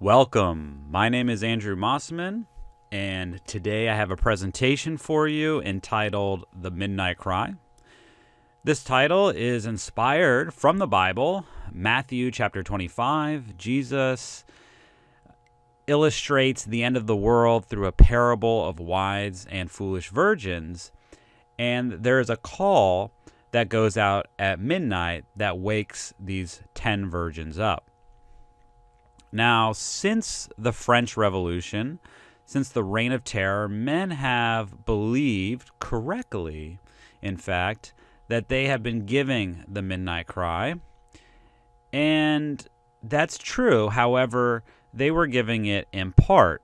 Welcome. My name is Andrew Mossman, and today I have a presentation for you entitled The Midnight Cry. This title is inspired from the Bible, Matthew chapter 25. Jesus illustrates the end of the world through a parable of wise and foolish virgins, and there is a call that goes out at midnight that wakes these 10 virgins up. Now, since the French Revolution, since the Reign of Terror, men have believed correctly, in fact, that they have been giving the midnight cry. And that's true. However, they were giving it in part.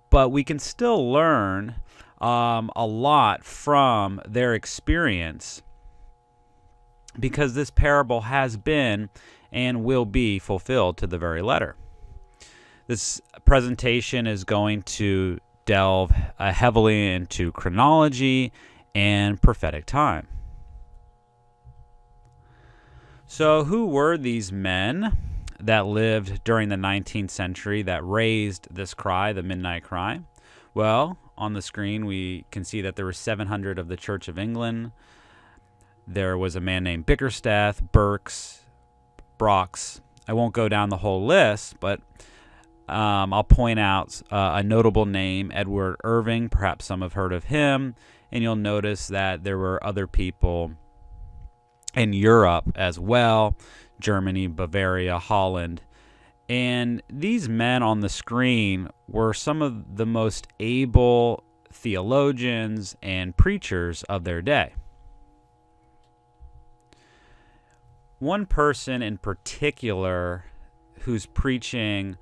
But we can still learn a lot from their experience, because this parable has been and will be fulfilled to the very letter. This presentation is going to delve heavily into chronology and prophetic time. So, who were these men that lived during the 19th century that raised this cry, the midnight cry? Well, on the screen we can see that there were 700 of the Church of England. There was a man named Bickersteth, Burks, Brox. I won't go down the whole list, but I'll point out a notable name, Edward Irving. Perhaps some have heard of him, and you'll notice that there were other people in Europe as well, Germany, Bavaria, Holland. And these men on the screen were some of the most able theologians and preachers of their day. One person in particular whose preaching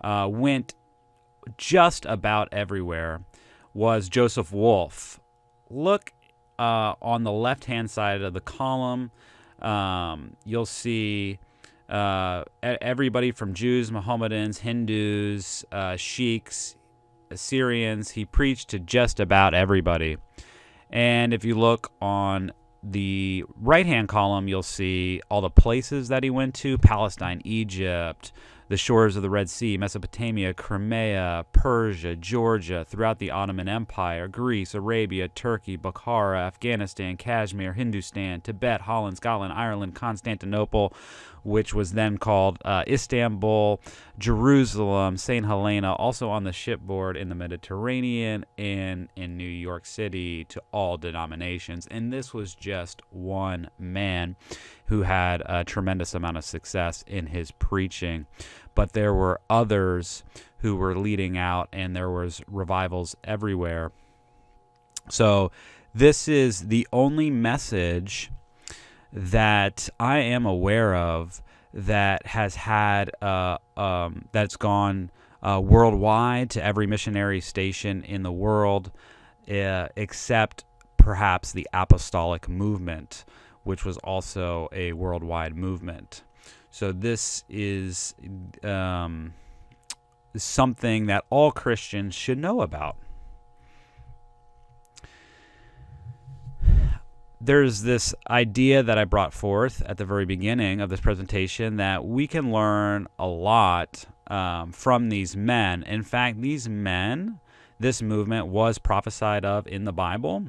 went just about everywhere was Joseph Wolff. Look on the left-hand side of the column. You'll see everybody from Jews, Mohammedans, Hindus, Sheiks, Assyrians. He preached to just about everybody. And if you look on the right-hand column, you'll see all the places that he went to: Palestine, Egypt, the shores of the Red Sea, Mesopotamia, Crimea, Persia, Georgia, throughout the Ottoman Empire, Greece, Arabia, Turkey, Bukhara, Afghanistan, Kashmir, Hindustan, Tibet, Holland, Scotland, Ireland, Constantinople, which was then called Istanbul, Jerusalem, St. Helena, also on the shipboard in the Mediterranean, and in New York City, to all denominations. And this was just one man who had a tremendous amount of success in his preaching. But there were others who were leading out, and there was revivals everywhere. So this is the only message that I am aware of that has had that's gone worldwide to every missionary station in the world, except perhaps the apostolic movement, which was also a worldwide movement. So this is something that all Christians should know about. There's this idea that I brought forth at the very beginning of this presentation that we can learn a lot from these men. In fact, these men, this movement was prophesied of in the Bible.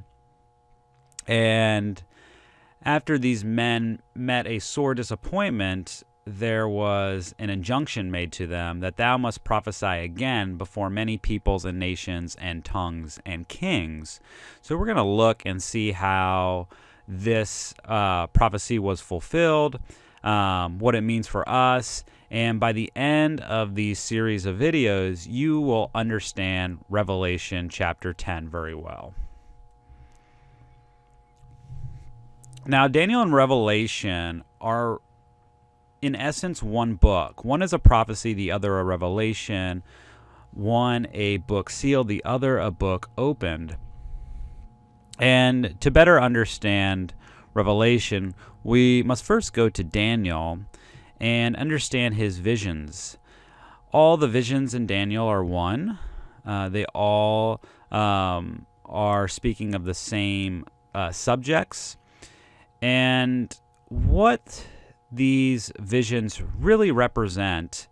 And after these men met a sore disappointment, there was an injunction made to them that thou must prophesy again before many peoples and nations and tongues and kings. So we're going to look and see how this prophecy was fulfilled, what it means for us, and by the end of these series of videos, you will understand Revelation chapter 10 very well. Now, Daniel and Revelation are, in essence, one book. One is a prophecy, the other a revelation. One a book sealed, the other a book opened. And to better understand Revelation, we must first go to Daniel and understand his visions. All the visions in Daniel are one. They all are speaking of the same subjects. And what these visions really represent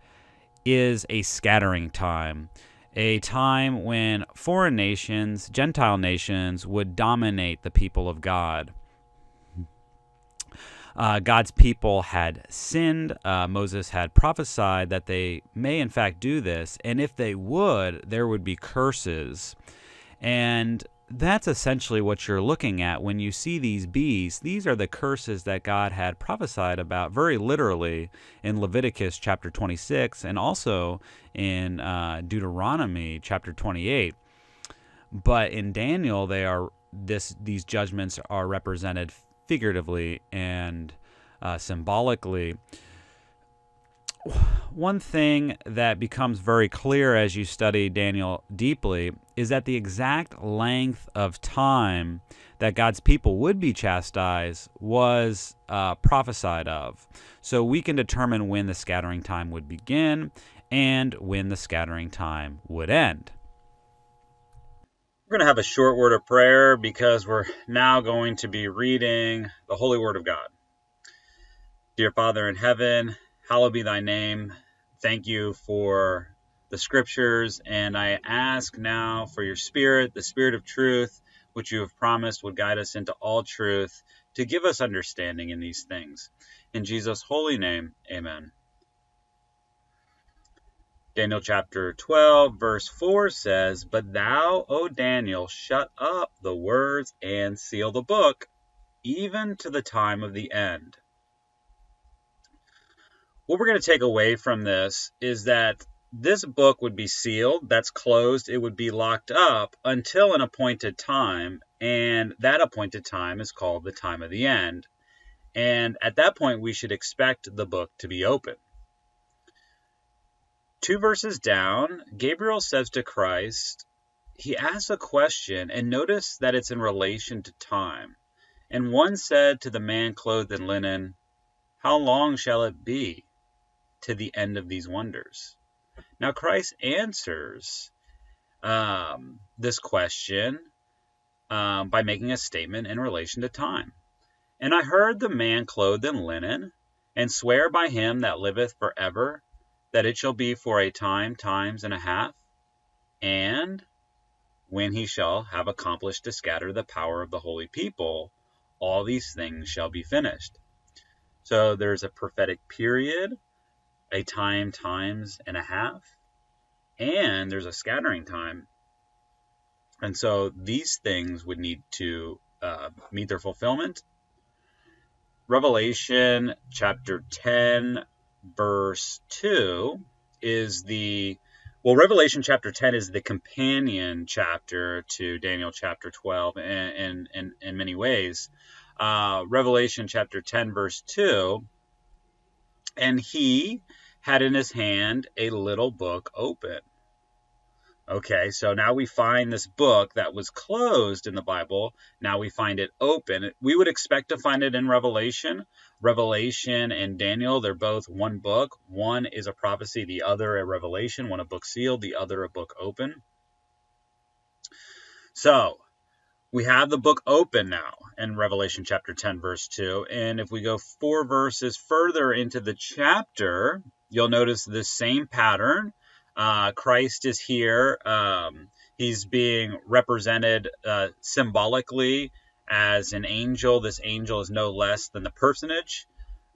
is a scattering time, a time when foreign nations, Gentile nations, would dominate the people of God. God's people had sinned. Moses had prophesied that they may in fact do this, and if they would, there would be curses. And that's essentially what you're looking at when you see these beasts. These are the curses that God had prophesied about very literally in Leviticus chapter 26 and also in Deuteronomy chapter 28. But in Daniel, these judgments are represented figuratively and symbolically. One thing that becomes very clear as you study Daniel deeply is that the exact length of time that God's people would be chastised was prophesied of. So we can determine when the scattering time would begin and when the scattering time would end. We're going to have a short word of prayer because we're now going to be reading the Holy Word of God. Dear Father in heaven, hallowed be thy name. Thank you for the scriptures, and I ask now for your Spirit, the Spirit of truth, which you have promised would guide us into all truth, to give us understanding in these things. In Jesus' holy name, amen. Daniel chapter 12, verse 4 says, "But thou, O Daniel, shut up the words and seal the book, even to the time of the end." What we're going to take away from this is that this book would be sealed, that's closed, it would be locked up until an appointed time, and that appointed time is called the time of the end. And at that point, we should expect the book to be open. 2 verses down, Gabriel says to Christ, he asks a question, and notice that it's in relation to time. And one said to the man clothed in linen, "How long shall it be to the end of these wonders?" Now Christ answers this question by making a statement in relation to time. "And I heard the man clothed in linen, and swear by him that liveth forever, that it shall be for a time, times and a half, and when he shall have accomplished to scatter the power of the holy people, all these things shall be finished." So there's a prophetic period, a time, times and a half, and there's a scattering time. And so these things would need to meet their fulfillment. Revelation chapter 10, verse 2 is Revelation chapter 10 is the companion chapter to Daniel chapter 12 in many ways. Revelation chapter 10, verse 2, "And he had in his hand a little book open." Okay, so now we find this book that was closed in the Bible. Now we find it open. We would expect to find it in Revelation. Revelation and Daniel, they're both one book. One is a prophecy, the other a revelation. One a book sealed, the other a book open. So we have the book open now in Revelation chapter 10, verse 2. And if we go 4 verses further into the chapter, you'll notice this same pattern. Christ is here. He's being represented symbolically as an angel. This angel is no less than the personage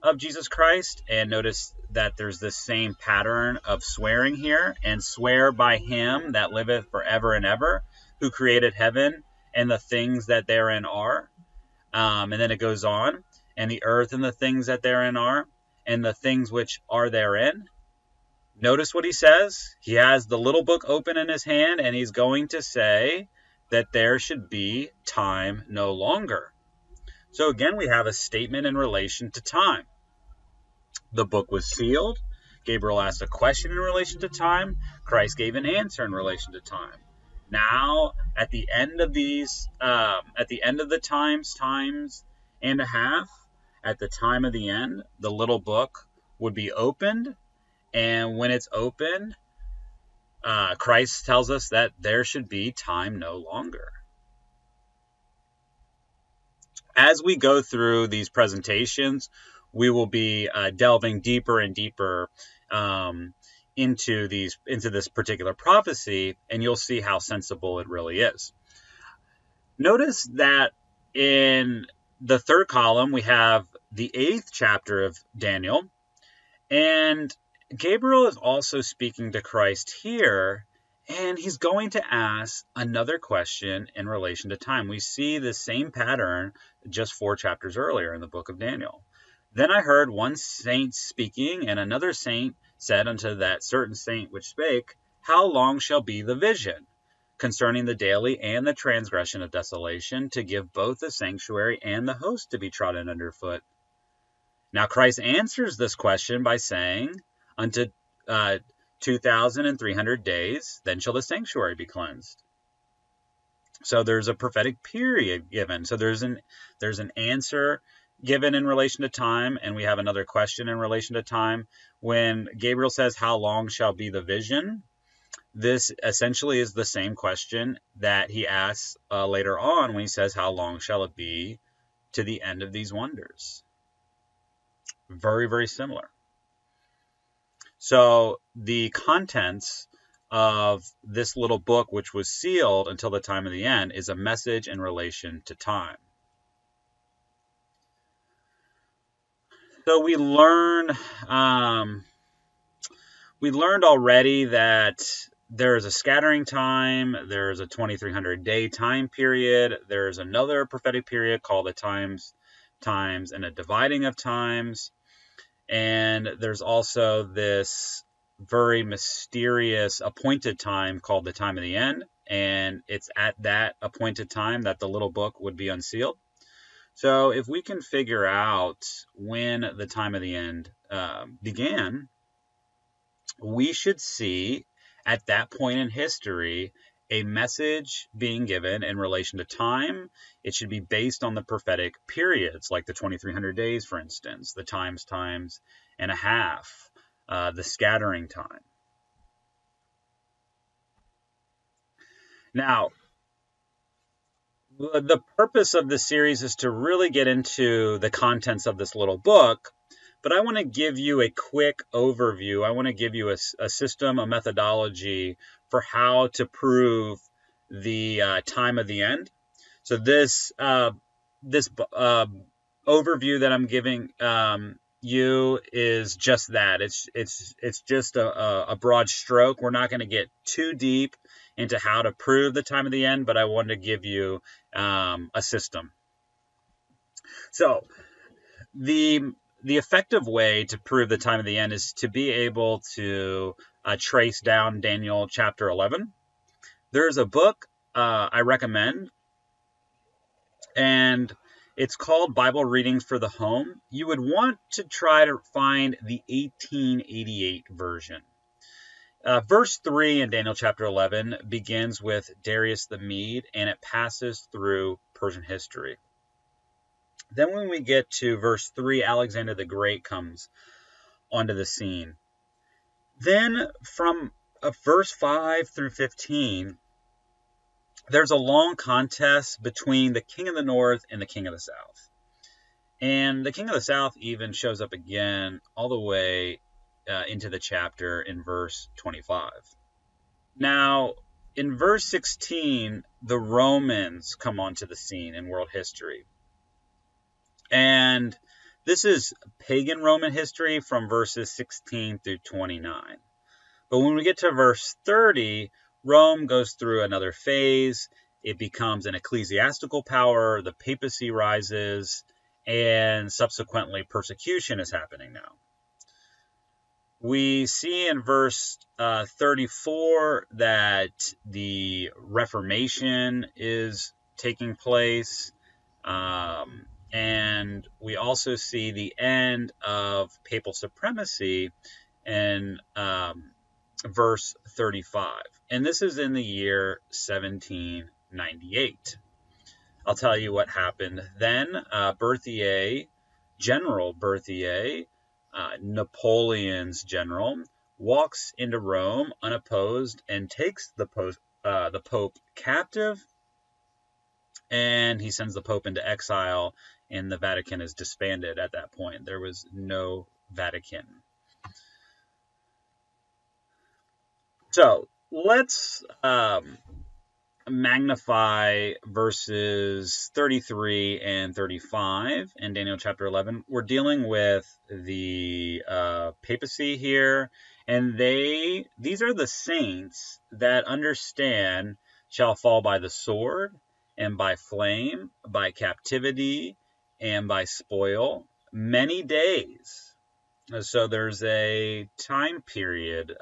of Jesus Christ. And notice that there's this same pattern of swearing here. "And swear by him that liveth forever and ever, who created heaven and the things that therein are." And then it goes on, "And the earth and the things that therein are, and the things which are therein." Notice what he says. He has the little book open in his hand, and he's going to say that there should be time no longer. So again, we have a statement in relation to time. The book was sealed. Gabriel asked a question in relation to time. Christ gave an answer in relation to time. Now, at the end of the times and a half, at the time of the end, the little book would be opened. And when it's open, Christ tells us that there should be time no longer. As we go through these presentations, we will be delving deeper and deeper into this particular prophecy, and you'll see how sensible it really is. Notice that in the third column, we have the 8th chapter of Daniel, and Gabriel is also speaking to Christ here, and he's going to ask another question in relation to time. We see the same pattern just 4 chapters earlier in the book of Daniel. Then I heard one saint speaking, and another saint said unto that certain saint which spake, How long shall be the vision concerning the daily and the transgression of desolation, to give both the sanctuary and the host to be trodden under foot? Now Christ answers this question by saying, Unto 2,300 days, then shall the sanctuary be cleansed. So there's a prophetic period given. So there's an answer given in relation to time, and we have another question in relation to time. When Gabriel says, How long shall be the vision? This essentially is the same question that he asks later on when he says, How long shall it be to the end of these wonders? Very, very similar. So the contents of this little book, which was sealed until the time of the end, is a message in relation to time. So we learned already that there is a scattering time, there is a 2,300 day time period, there is another prophetic period called the times, and a dividing of times, and there's also this very mysterious appointed time called the time of the end, and it's at that appointed time that the little book would be unsealed. So if we can figure out when the time of the end began, we should see at that point in history a message being given in relation to time. It should be based on the prophetic periods, like the 2,300 days, for instance, the times and a half, the scattering time. Now, the purpose of this series is to really get into the contents of this little book, but I want to give you a quick overview. I want to give you a system, a methodology for how to prove the time of the end. So this overview that I'm giving you is just that. It's just a broad stroke. We're not going to get too deep into how to prove the time of the end, but I wanted to give you a system. So the effective way to prove the time of the end is to be able to trace down Daniel chapter 11. There's a book I recommend, and it's called Bible Readings for the Home. You would want to try to find the 1888 version. Verse 3 in Daniel chapter 11 begins with Darius the Mede, and it passes through Persian history. Then when we get to verse 3, Alexander the Great comes onto the scene. Then from verse 5 through 15, there's a long contest between the king of the north and the king of the south. And the king of the south even shows up again all the way into the chapter in verse 25. Now, in verse 16, the Romans come onto the scene in world history. And this is pagan Roman history from verses 16 through 29. But when we get to verse 30, Rome goes through another phase. It becomes an ecclesiastical power, the papacy rises, and subsequently persecution is happening now. We see in verse 34 that the Reformation is taking place, and we also see the end of papal supremacy in verse 35. And this is in the year 1798. I'll tell you what happened then. General Berthier, Napoleon's general, walks into Rome unopposed and takes the Pope captive, and he sends the Pope into exile and the Vatican is disbanded at that point. There was no Vatican. So let's magnify verses 33 and 35 in Daniel chapter 11. We're dealing with the papacy here, and these are the saints that understand shall fall by the sword and by flame, by captivity, and by spoil many days. So there's a time period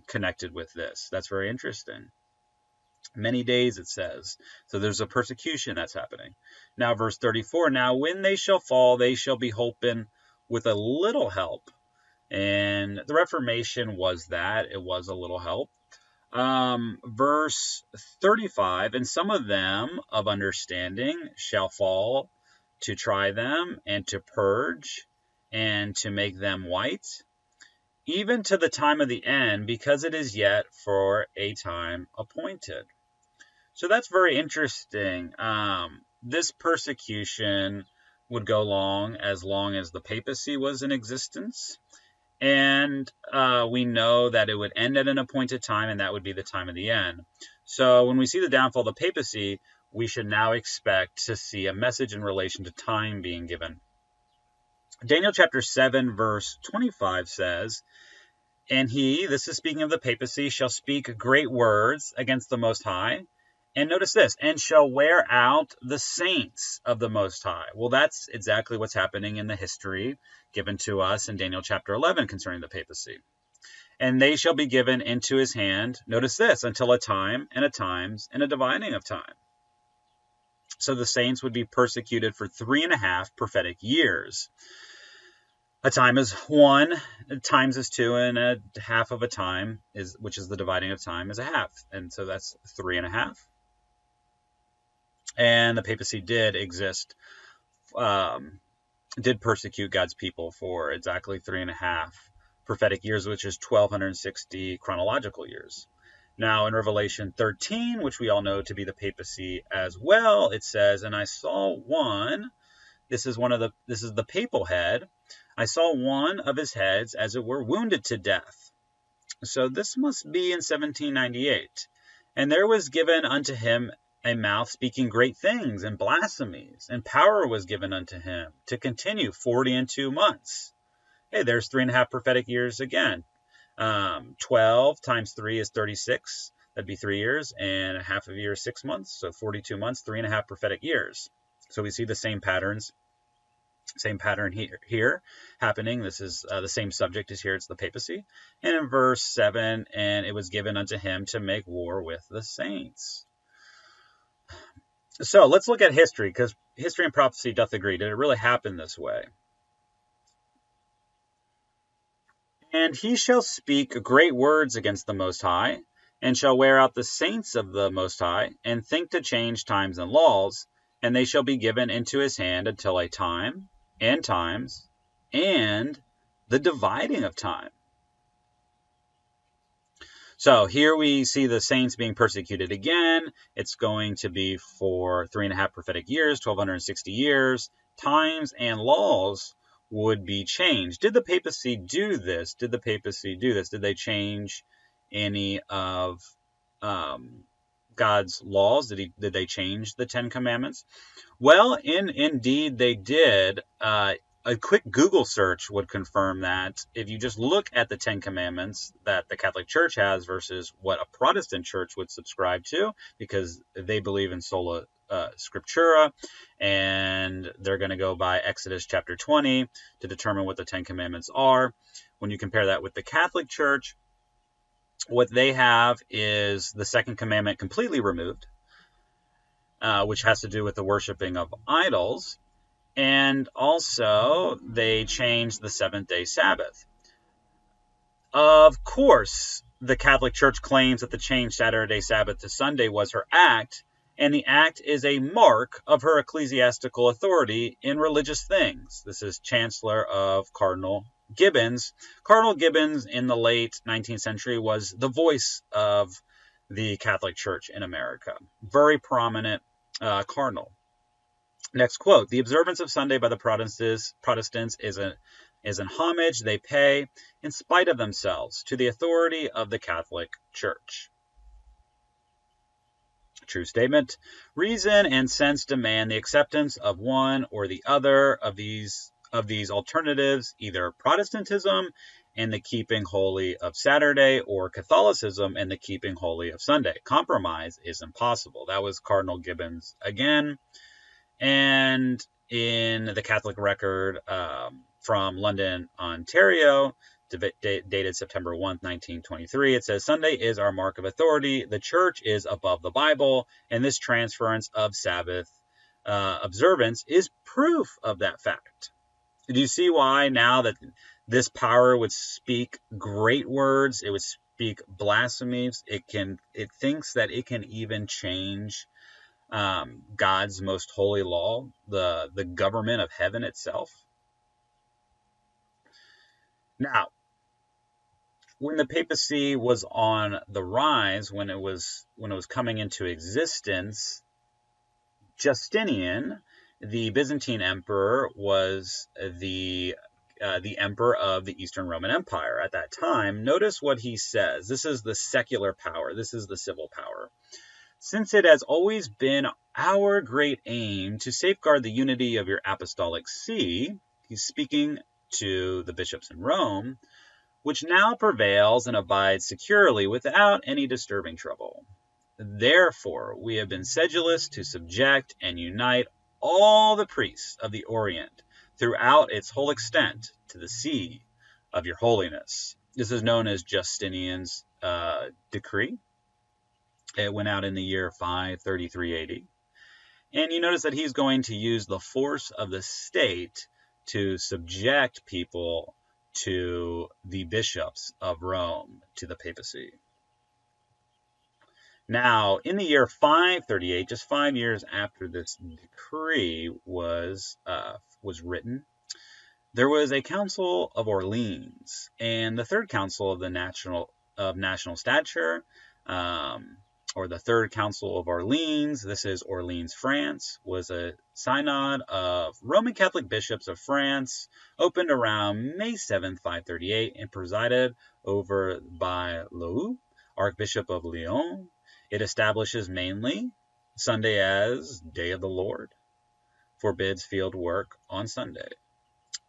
connected with this. That's very interesting. Many days, it says. So there's a persecution that's happening. Now, verse 34, now when they shall fall, they shall be holpen with a little help. And the Reformation was that. It was a little help. Verse 35, and some of them of understanding shall fall to try them and to purge and to make them white, even to the time of the end, because it is yet for a time appointed. So that's very interesting. This persecution would go long as the papacy was in existence. And we know that it would end at an appointed time, and that would be the time of the end. So when we see the downfall of the papacy, we should now expect to see a message in relation to time being given. Daniel chapter 7, verse 25 says, and he, this is speaking of the papacy, shall speak great words against the Most High. And notice this, and shall wear out the saints of the Most High. Well, that's exactly what's happening in the history given to us in Daniel chapter 11 concerning the papacy. And they shall be given into his hand, notice this, until a time and a times and a dividing of time. So the saints would be persecuted for 3.5 prophetic years. A time is 1, times is 2, and a half of a time, which is the dividing of time, is a half. And so that's 3.5. And the papacy did exist, did persecute God's people for exactly 3.5 prophetic years, which is 1,260 chronological years. Now in Revelation 13, which we all know to be the papacy as well, it says, and I saw one, this is the papal head, I saw one of his heads, as it were, wounded to death. So this must be in 1798. And there was given unto him a mouth speaking great things and blasphemies, and power was given unto him to continue 42 months. Hey, there's 3.5 prophetic years again. 12 times 3 is 36. That'd be 3 years, and a half of a year is 6 months. So 42 months, 3.5 prophetic years. So we see the same patterns. Same pattern here happening. This is the same subject as here. It's the papacy. And in verse 7, and it was given unto him to make war with the saints. So let's look at history, because history and prophecy doth agree. Did it really happen this way? And he shall speak great words against the Most High, and shall wear out the saints of the Most High, and think to change times and laws, and they shall be given into his hand until a time and times and the dividing of time. So here we see the saints being persecuted again. It's going to be for 3.5 prophetic years, 1,260 years. Times and laws would be changed. Did the papacy do this? Did they change any of God's laws? Did they change the 10 Commandments? Well, indeed they did. A quick Google search would confirm that. If you just look at the 10 Commandments that the Catholic Church has versus what a Protestant church would subscribe to, because they believe in sola scriptura, and they're going to go by Exodus chapter 20 to determine what the 10 Commandments are. When you compare that with the Catholic Church, what they have is the second commandment completely removed, which has to do with the worshiping of idols. And also, they changed the seventh-day Sabbath. Of course, the Catholic Church claims that the change Saturday Sabbath to Sunday was her act, and the act is a mark of her ecclesiastical authority in religious things. This is Chancellor of Cardinal Gibbons. Cardinal Gibbons in the late 19th century was the voice of the Catholic Church in America. Very prominent cardinal. Next quote: "The observance of Sunday by the Protestants is an homage they pay, in spite of themselves, to the authority of the Catholic Church." True statement. Reason and sense demand the acceptance of one or the other of these alternatives, either Protestantism and the keeping holy of Saturday, or Catholicism and the keeping holy of Sunday. Compromise is impossible. That was Cardinal Gibbons again. And in the Catholic Record from London, Ontario, dated September 1, 1923, it says, "Sunday is our mark of authority. The church is above the Bible, and this transference of Sabbath observance is proof of that fact." Do you see why now that this power would speak great words, it would speak blasphemies, it thinks that it can even change God's most holy law, the government of heaven itself? Now, when the papacy was on the rise, when it was coming into existence, Justinian, the Byzantine emperor, was the emperor of the Eastern Roman Empire at that time. Notice what he says. This is the secular power. This is the civil power. "Since it has always been our great aim to safeguard the unity of your apostolic see," he's speaking to the bishops in Rome, "which now prevails and abides securely without any disturbing trouble. Therefore, we have been sedulous to subject and unite all the priests of the Orient throughout its whole extent to the see of your holiness." This is known as Justinian's decree. It went out in the year 533 AD. And you notice that he's going to use the force of the state to subject people to the bishops of Rome, to the papacy. Now, in the year 538, just 5 years after this decree was written, there was a Council of Orleans, and the Third Council of National Stature, or the Third Council of Orleans, this is Orleans, France, was a synod of Roman Catholic bishops of France, opened around May 7, 538, and presided over by Lou, Archbishop of Lyon. It establishes mainly Sunday as Day of the Lord, forbids field work on Sunday.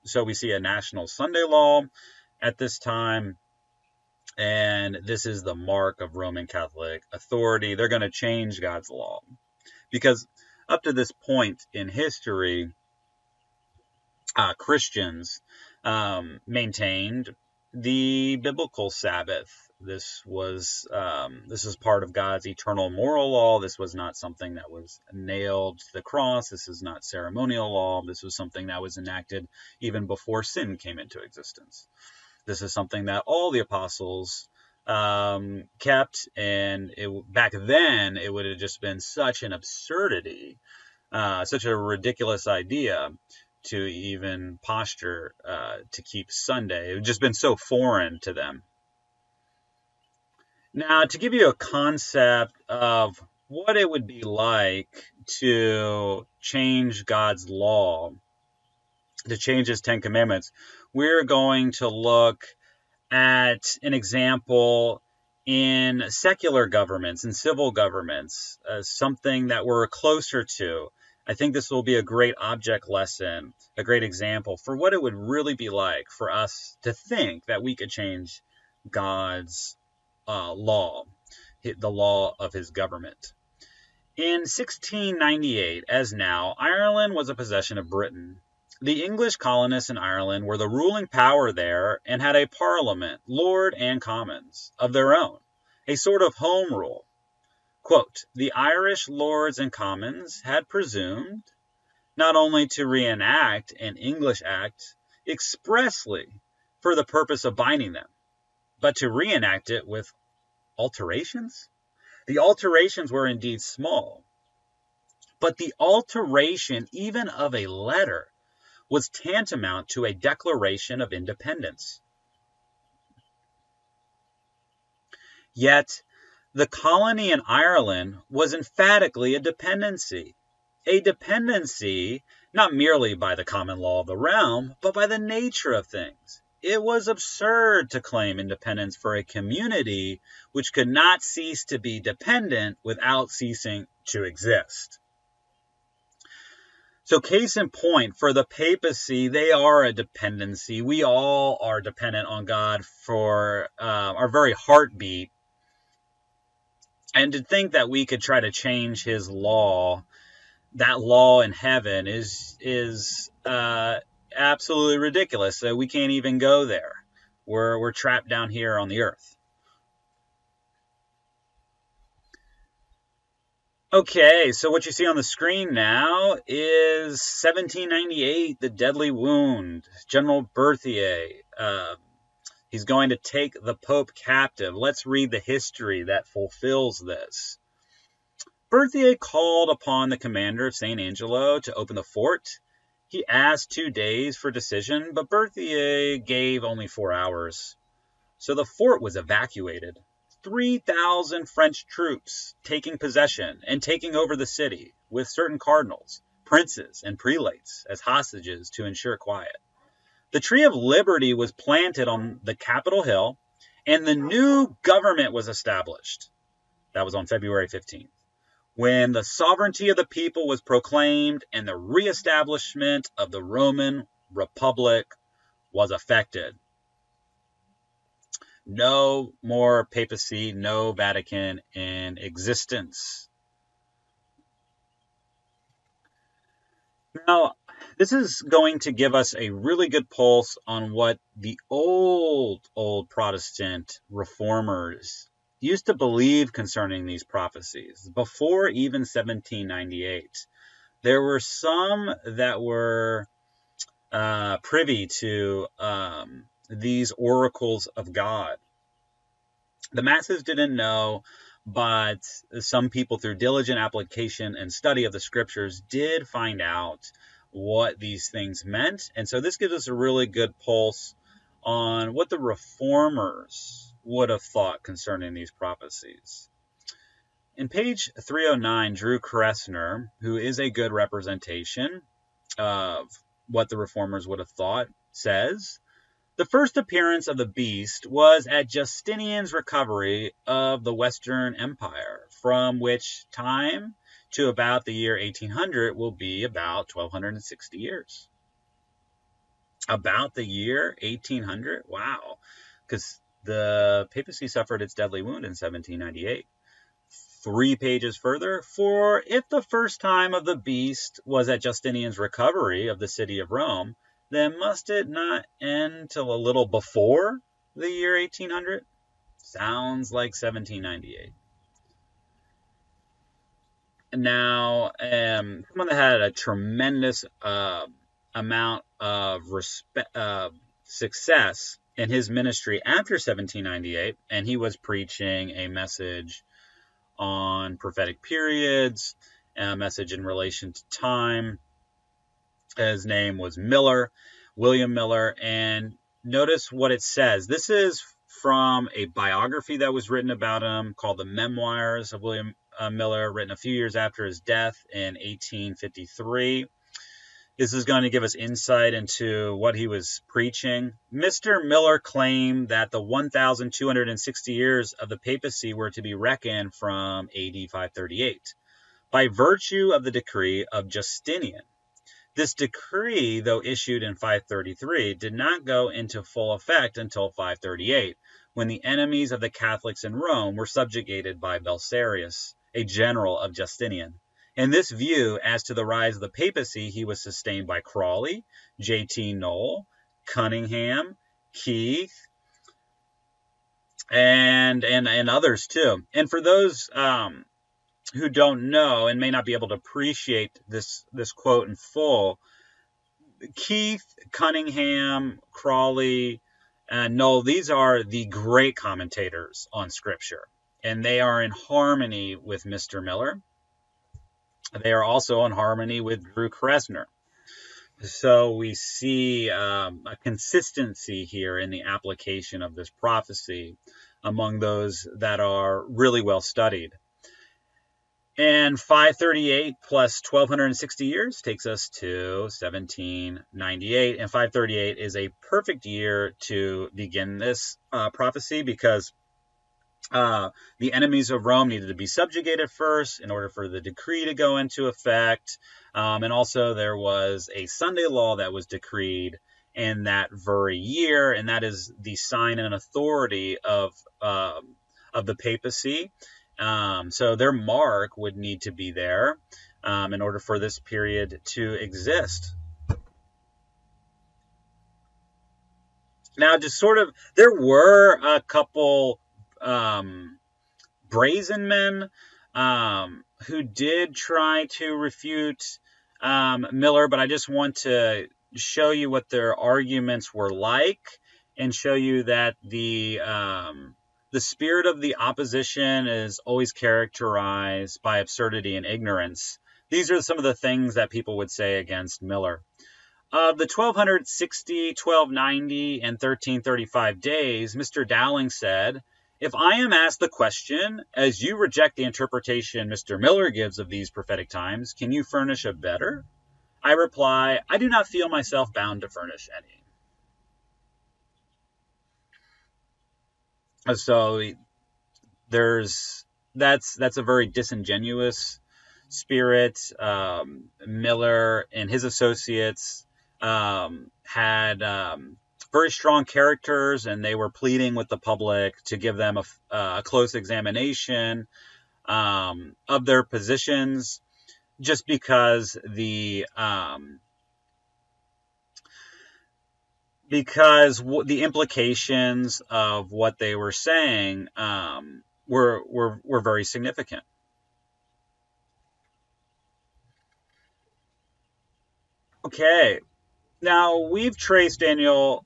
So we see a national Sunday law at this time, and this is the mark of Roman Catholic authority. They're going to change God's law, because up to this point in history, Christians maintained the biblical Sabbath. This is part of God's eternal moral law. This was not something that was nailed to the cross. This is not ceremonial law. This was something that was enacted even before sin came into existence. This is something that all the apostles kept, and back then it would have just been such an absurdity, such a ridiculous idea to even posture to keep Sunday. It would just been so foreign to them. Now, to give you a concept of what it would be like to change God's law, to change his 10 commandments, we're going to look at an example in secular governments and civil governments, something that we're closer to. I think this will be a great object lesson, a great example for what it would really be like for us to think that we could change God's law, the law of his government. In 1698, as now, Ireland was a possession of Britain. The English colonists in Ireland were the ruling power there and had a parliament, Lord and Commons, of their own, a sort of home rule. Quote, "The Irish Lords and Commons had presumed not only to reenact an English act expressly for the purpose of binding them, but to reenact it with alterations. The alterations were indeed small, but the alteration even of a letter was tantamount to a declaration of independence. Yet the colony in Ireland was emphatically a dependency. a dependency not merely by the common law of the realm, but by the nature of things. It was absurd to claim independence for a community which could not cease to be dependent without ceasing to exist. So case in point, for the papacy, they are a dependency. We all are dependent on God for our very heartbeat. And to think that we could try to change his law, that law in heaven, is absolutely ridiculous. So we can't even go there. We're trapped down here on the earth. Okay, so what you see on the screen now is 1798, the deadly wound. General Berthier. He's going to take the Pope captive. Let's read the history that fulfills this. Berthier called upon the commander of St. Angelo to open the fort. He asked 2 days for decision, but Berthier gave only 4 hours. So the fort was evacuated. 3,000 French troops taking possession and taking over the city, with certain cardinals, princes, and prelates as hostages to ensure quiet. The Tree of Liberty was planted on the Capitol Hill, and the new government was established. That was on February 15th, when the sovereignty of the people was proclaimed and the reestablishment of the Roman Republic was effected. No more papacy, no Vatican in existence. Now, this is going to give us a really good pulse on what the old Protestant reformers used to believe concerning these prophecies before even 1798. There were some that were privy to these oracles of God. The masses didn't know, but some people, through diligent application and study of the scriptures, did find out what these things meant. And so this gives us a really good pulse on what the reformers would have thought concerning these prophecies. In page 309, Drew Kressner, who is a good representation of what the reformers would have thought, says, the first appearance of the beast was at Justinian's recovery of the Western Empire, from which time to about the year 1800 will be about 1,260 years. About the year 1800? Wow. Because the papacy suffered its deadly wound in 1798. 3 pages further, for if the first time of the beast was at Justinian's recovery of the city of Rome, then must it not end till a little before the year 1800? Sounds like 1798. Now, someone that had a tremendous amount of success in his ministry after 1798, and he was preaching a message on prophetic periods, a message in relation to time. His name was Miller, William Miller, and notice what it says. This is from a biography that was written about him called The Memoirs of William Miller, written a few years after his death in 1853. This is going to give us insight into what he was preaching. Mr. Miller claimed that the 1,260 years of the papacy were to be reckoned from AD 538 by virtue of the decree of Justinian. This decree, though issued in 533, did not go into full effect until 538, when the enemies of the Catholics in Rome were subjugated by Belisarius, a general of Justinian. In this view, as to the rise of the papacy, he was sustained by Crawley, J.T. Knoll, Cunningham, Keith, and others too. And for those who don't know and may not be able to appreciate this quote in full, Keith, Cunningham, Crawley, and Knoll, these are the great commentators on Scripture, and they are in harmony with Mr. Miller. They are also in harmony with Drew Kressner. So we see a consistency here in the application of this prophecy among those that are really well studied. And 538 plus 1260 years takes us to 1798. And 538 is a perfect year to begin this prophecy because the enemies of Rome needed to be subjugated first in order for the decree to go into effect. And also, there was a Sunday law that was decreed in that very year, and that is the sign and authority of the papacy. So their mark would need to be there in order for this period to exist. Now, just sort of, there were a couple brazen men who did try to refute Miller, but I just want to show you what their arguments were like and show you that the spirit of the opposition is always characterized by absurdity and ignorance. These are some of the things that people would say against Miller. Of the 1260, 1290, and 1335 days, Mr. Dowling said, "If I am asked the question, as you reject the interpretation Mr. Miller gives of these prophetic times, can you furnish a better? I reply, I do not feel myself bound to furnish any." So that's a very disingenuous spirit. Miller and his associates had very strong characters, and they were pleading with the public to give them a close examination of their positions, just because the implications of what they were saying were very significant. Okay, now we've traced Daniel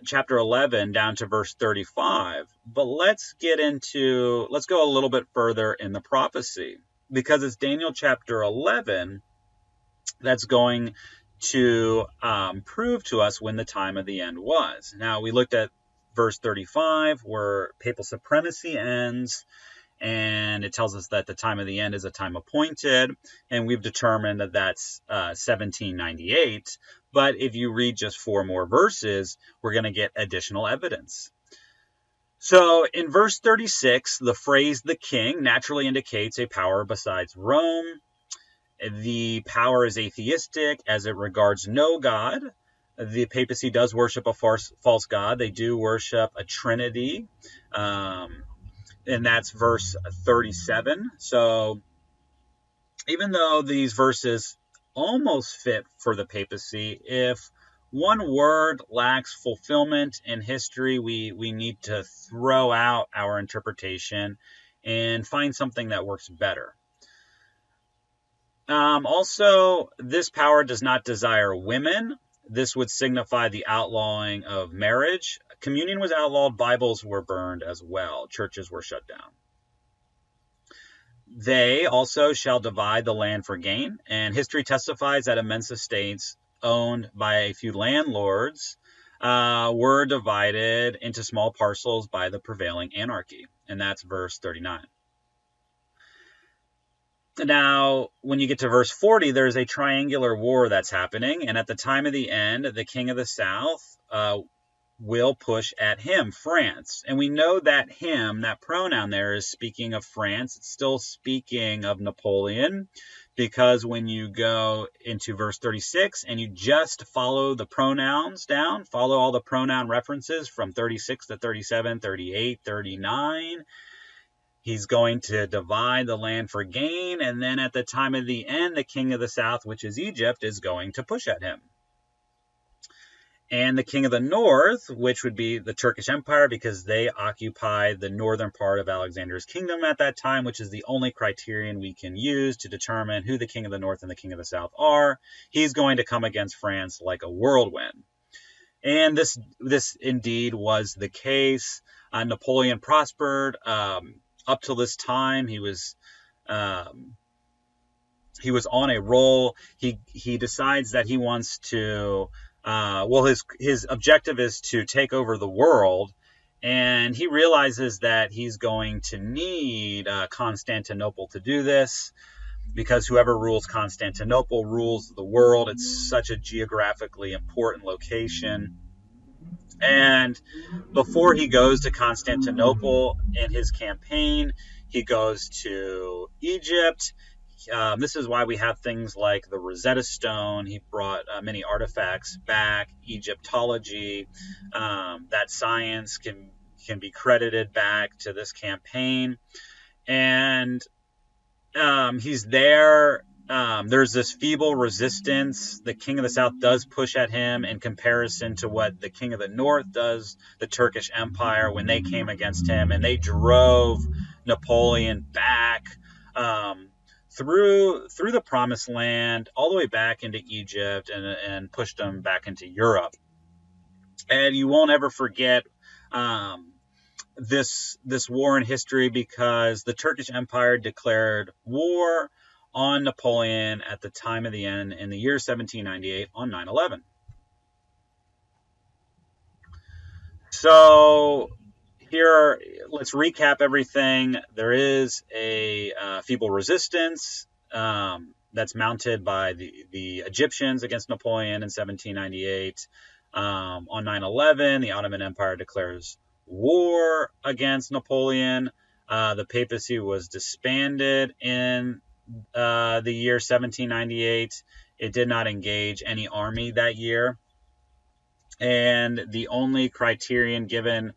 chapter 11 down to verse 35, but let's go a little bit further in the prophecy, because it's Daniel chapter 11 that's going to prove to us when the time of the end was. Now, we looked at verse 35 where papal supremacy ends, and it tells us that the time of the end is a time appointed, and we've determined that that's 1798. But if you read just 4 more verses, we're going to get additional evidence. So in verse 36, the phrase "the king" naturally indicates a power besides Rome. The power is atheistic as it regards no God. The papacy does worship a false god. They do worship a trinity. And that's verse 37. So even though these verses almost fit for the papacy, if one word lacks fulfillment in history, we need to throw out our interpretation and find something that works better. Also, this power does not desire women. This would signify the outlawing of marriage. Communion was outlawed. Bibles were burned as well. Churches were shut down. They also shall divide the land for gain, and history testifies that immense estates owned by a few landlords were divided into small parcels by the prevailing anarchy, and that's verse 39. Now, when you get to verse 40, there's a triangular war that's happening, and at the time of the end, the king of the south will push at him, France. And we know that him, that pronoun there, is speaking of France. It's still speaking of Napoleon, because when you go into verse 36 and you just follow the pronouns down, follow all the pronoun references from 36 to 37, 38, 39, he's going to divide the land for gain, and then at the time of the end, the king of the south, which is Egypt, is going to push at him. And the king of the north, which would be the Turkish Empire, because they occupied the northern part of Alexander's kingdom at that time, which is the only criterion we can use to determine who the king of the north and the king of the south are, he's going to come against France like a whirlwind. And this indeed was the case. Napoleon prospered. Up till this time, he was on a roll. He decides that he wants to, his objective is to take over the world, And he realizes that he's going to need Constantinople to do this, because whoever rules Constantinople rules the world. It's such a geographically important location. And before he goes to Constantinople in his campaign, he goes to Egypt. This is why we have things like the Rosetta Stone. He brought many artifacts back. Egyptology, that science can be credited back to this campaign. And he's there. There's this feeble resistance. The king of the south does push at him in comparison to what the king of the north does, the Turkish Empire, when they came against him, and they drove Napoleon back through the Promised Land, all the way back into Egypt, and pushed him back into Europe. And you won't ever forget this war in history, because the Turkish Empire declared war on Napoleon at the time of the end in the year 1798 on 9/11. So here, let's recap everything. There is a feeble resistance that's mounted by the Egyptians against Napoleon in 1798. On 9/11, the Ottoman Empire declares war against Napoleon. The papacy was disbanded in the year 1798. It did not engage any army that year. And the only criterion given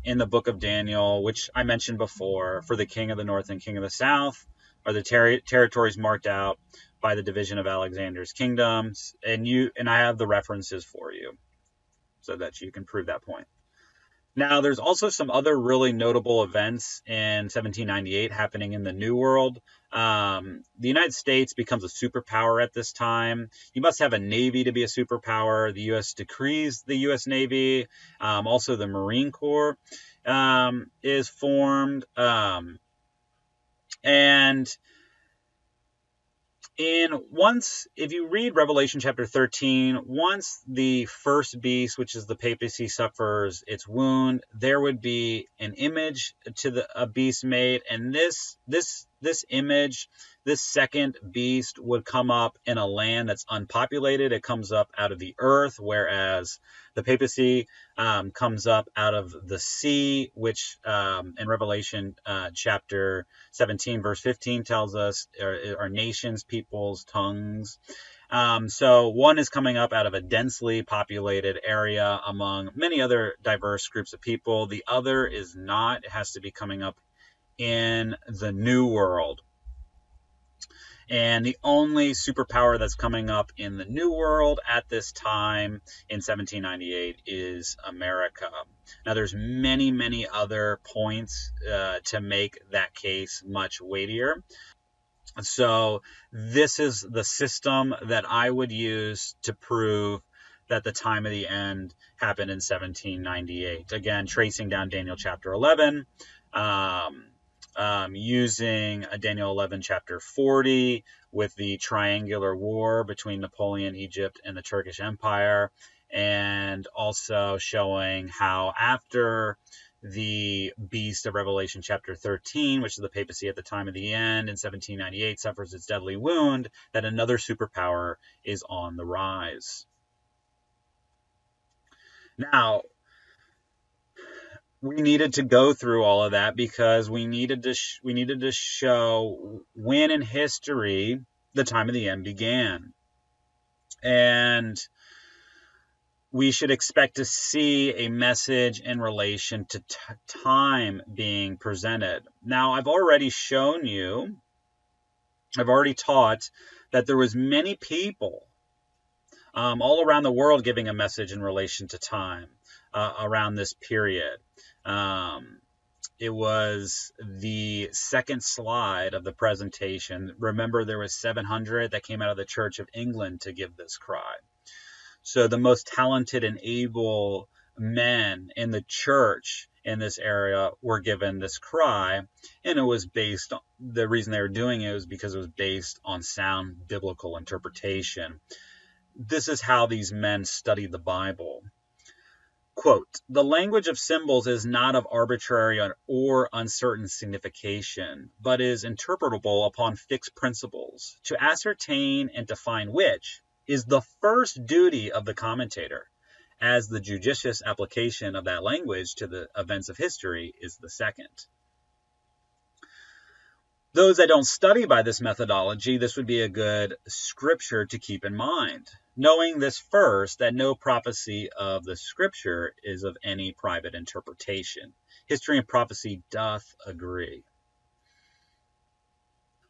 in the book of Daniel, which I mentioned before, for the king of the north and king of the south, are the territories marked out by the division of Alexander's kingdoms. And I have the references for you so that you can prove that point. Now, there's also some other really notable events in 1798 happening in the New World. The United States becomes a superpower at this time. You must have a Navy to be a superpower. The U.S. decrees the U.S. Navy. Also, the Marine Corps is formed. And if you read Revelation chapter 13, once the first beast, which is the papacy, suffers its wound, there would be an image to a beast made, and this image, this second beast, would come up in a land that's unpopulated. It comes up out of the earth, whereas the papacy comes up out of the sea, which in Revelation chapter 17, verse 15 tells us are nations, peoples, tongues. So one is coming up out of a densely populated area among many other diverse groups of people. The other is not. It has to be coming up in the New World. And the only superpower that's coming up in the New World at this time in 1798 is America. Now, there's many, many other points to make that case much weightier. So this is the system that I would use to prove that the time of the end happened in 1798. Again, tracing down Daniel chapter 11, using Daniel 11 chapter 40 with the triangular war between Napoleon, Egypt, and the Turkish Empire, and also showing how after the beast of Revelation chapter 13, which is the papacy at the time of the end in 1798, suffers its deadly wound, that another superpower is on the rise. Now, we needed to go through all of that because we needed to show when in history the time of the end began. And we should expect to see a message in relation to time being presented. Now, I've already taught that there was many people all around the world giving a message in relation to time around this period. It was the second slide of the presentation. Remember, there was 700 that came out of the Church of England to give this cry. So the most talented and able men in the church in this area were given this cry, and it was based on, the reason they were doing it was because it was based on sound biblical interpretation. This is how these men studied the Bible. Quote, "The language of symbols is not of arbitrary or uncertain signification, but is interpretable upon fixed principles. To ascertain and define which is the first duty of the commentator, as the judicious application of that language to the events of history is the second." Those that don't study by this methodology, this would be a good scripture to keep in mind. Knowing this first, that no prophecy of the scripture is of any private interpretation. History and prophecy doth agree.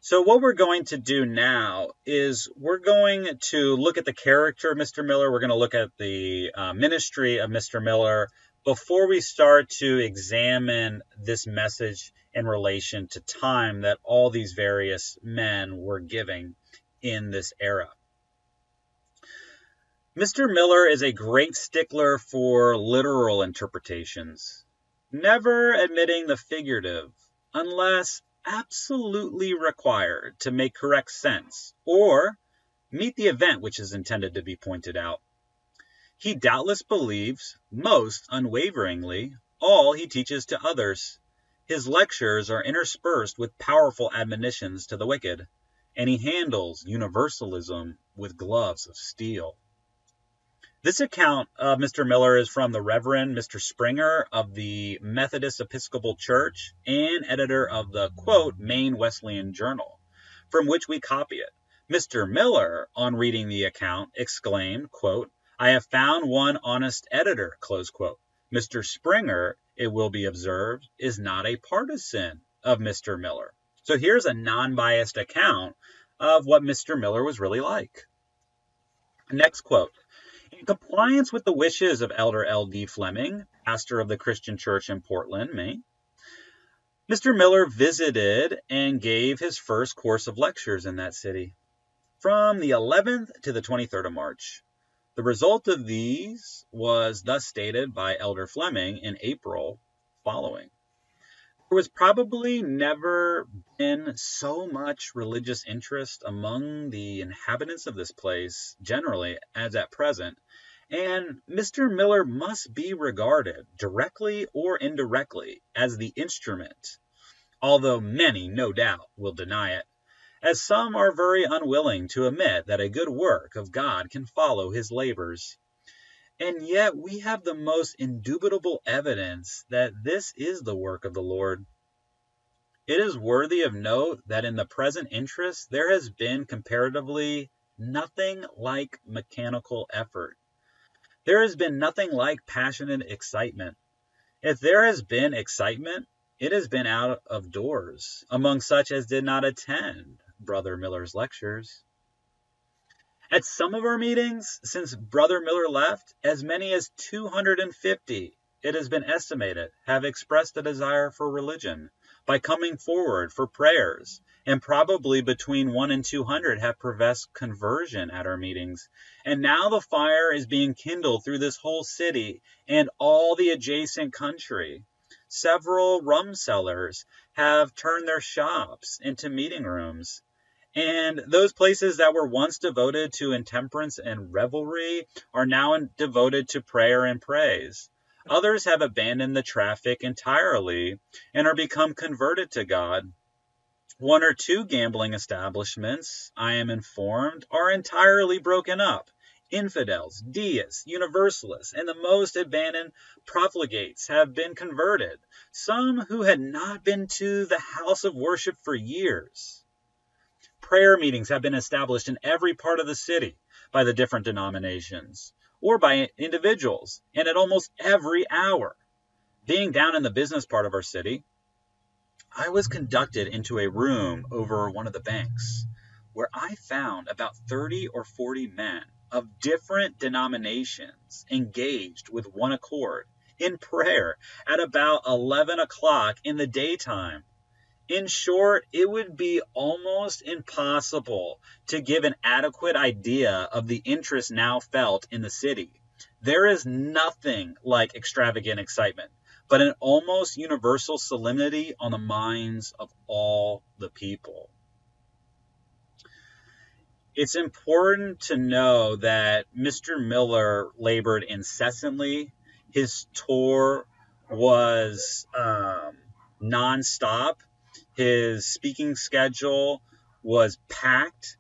So what we're going to do now is we're going to look at the character of Mr. Miller. We're going to look at the ministry of Mr. Miller before we start to examine this message in relation to time that all these various men were giving in this era. Mr. Miller is a great stickler for literal interpretations, never admitting the figurative unless absolutely required to make correct sense or meet the event which is intended to be pointed out. He doubtless believes, most unwaveringly, all he teaches to others. His lectures are interspersed with powerful admonitions to the wicked, and he handles universalism with gloves of steel. This account of Mr. Miller is from the Reverend Mr. Springer of the Methodist Episcopal Church and editor of the, quote, Maine Wesleyan Journal, from which we copy it. Mr. Miller, on reading the account, exclaimed, quote, "I have found one honest editor," close quote. Mr. Springer, it will be observed, is not a partisan of Mr. Miller. So here's a non-biased account of what Mr. Miller was really like. Next quote. "In compliance with the wishes of Elder L.D. Fleming, pastor of the Christian Church in Portland, Maine, Mr. Miller visited and gave his first course of lectures in that city from the 11th to the 23rd of March. The result of these was thus stated by Elder Fleming in April following. There was probably never been so much religious interest among the inhabitants of this place generally as at present, and Mr. Miller must be regarded, directly or indirectly, as the instrument, although many, no doubt, will deny it, as some are very unwilling to admit that a good work of God can follow his labors. And yet we have the most indubitable evidence that this is the work of the Lord. It is worthy of note that in the present interest there has been comparatively nothing like mechanical effort. There has been nothing like passionate excitement. If there has been excitement, it has been out of doors, among such as did not attend Brother Miller's lectures. At some of our meetings, since Brother Miller left, as many as 250, it has been estimated, have expressed a desire for religion by coming forward for prayers, and probably between 1 and 200 have professed conversion at our meetings. And now the fire is being kindled through this whole city and all the adjacent country. Several rum sellers have turned their shops into meeting rooms. And those places that were once devoted to intemperance and revelry are now devoted to prayer and praise. Others have abandoned the traffic entirely and are become converted to God. 1 or 2 gambling establishments, I am informed, are entirely broken up. Infidels, deists, universalists, and the most abandoned profligates have been converted, some who had not been to the house of worship for years. Prayer meetings have been established in every part of the city by the different denominations or by individuals, and at almost every hour. Being down in the business part of our city, I was conducted into a room over one of the banks where I found about 30 or 40 men of different denominations engaged with one accord in prayer at about 11 o'clock in the daytime. In short, it would be almost impossible to give an adequate idea of the interest now felt in the city. There is nothing like extravagant excitement, but an almost universal solemnity on the minds of all the people. It's important to know that Mr. Miller labored incessantly His tour was nonstop. His speaking schedule was packed.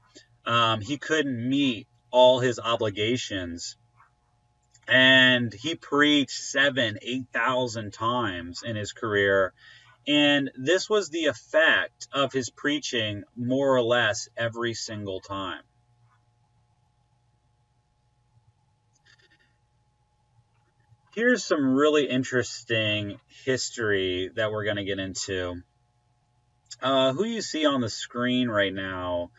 He couldn't meet all his obligations. And he preached 8,000 times in his career. And this was the effect of his preaching more or less every single time. Here's some really interesting history that we're going to get into. Who you see on the screen right now,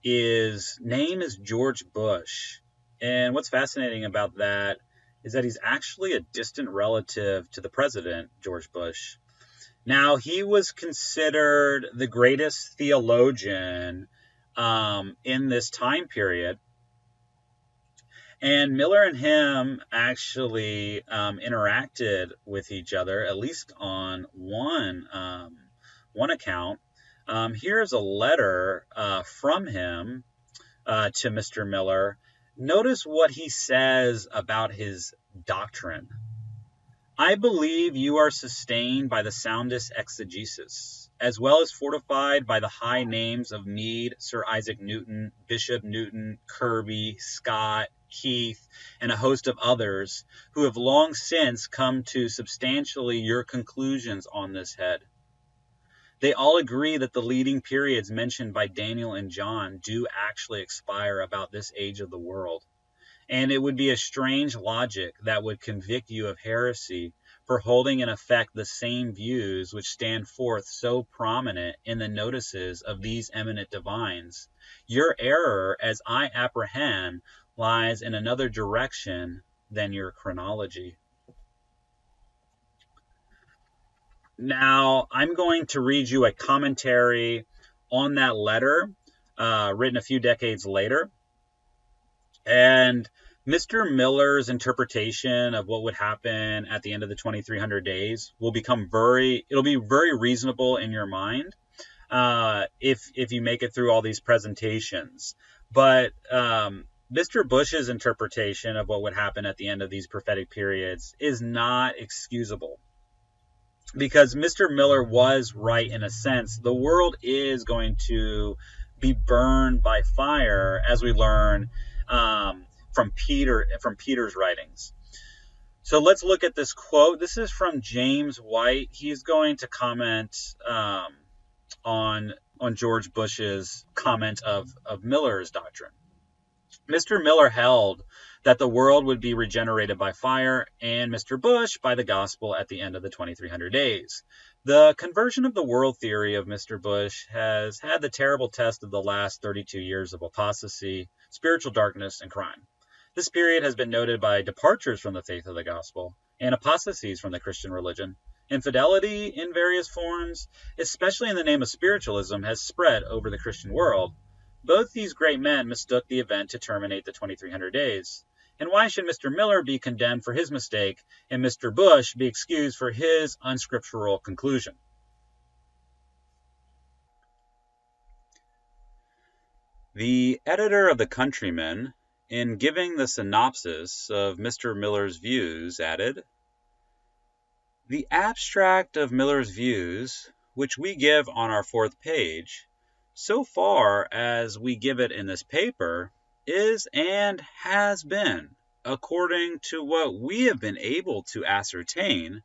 his name is George Bush. And what's fascinating about that is that he's actually a distant relative to the president, George Bush. Now, he was considered the greatest theologian in this time period. And Miller and him actually interacted with each other, at least on one account. Here's a letter from him to Mr. Miller. Notice what he says about his doctrine. I believe you are sustained by the soundest exegesis, as well as fortified by the high names of Meade, Sir Isaac Newton, Bishop Newton, Kirby, Scott, Keith, and a host of others who have long since come to substantially your conclusions on this head. They all agree that the leading periods mentioned by Daniel and John do actually expire about this age of the world. And it would be a strange logic that would convict you of heresy for holding in effect the same views which stand forth so prominent in the notices of these eminent divines. Your error, as I apprehend, lies in another direction than your chronology. Now, I'm going to read you a commentary on that letter written a few decades later. And Mr. Miller's interpretation of what would happen at the end of the 2300 days will become it'll be very reasonable in your mind if you make it through all these presentations. But Mr. Bush's interpretation of what would happen at the end of these prophetic periods is not excusable. Because Mr. Miller was right in a sense. The world is going to be burned by fire, as we learn from Peter's writings. So let's look at this quote. This is from James White. He's going to comment on George Bush's comment of Miller's doctrine. Mr. Miller held that the world would be regenerated by fire, and Mr. Bush by the gospel at the end of the 2300 days. The conversion of the world theory of Mr. Bush has had the terrible test of the last 32 years of apostasy, spiritual darkness, and crime. This period has been noted by departures from the faith of the gospel and apostasies from the Christian religion. Infidelity in various forms, especially in the name of spiritualism, has spread over the Christian world. Both these great men mistook the event to terminate the 2300 days. And why should Mr. Miller be condemned for his mistake and Mr. Bush be excused for his unscriptural conclusion? The editor of the Countryman, in giving the synopsis of Mr. Miller's views, added, "The abstract of Miller's views, which we give on our 4th page, so far as we give it in this paper, is and has been, according to what we have been able to ascertain,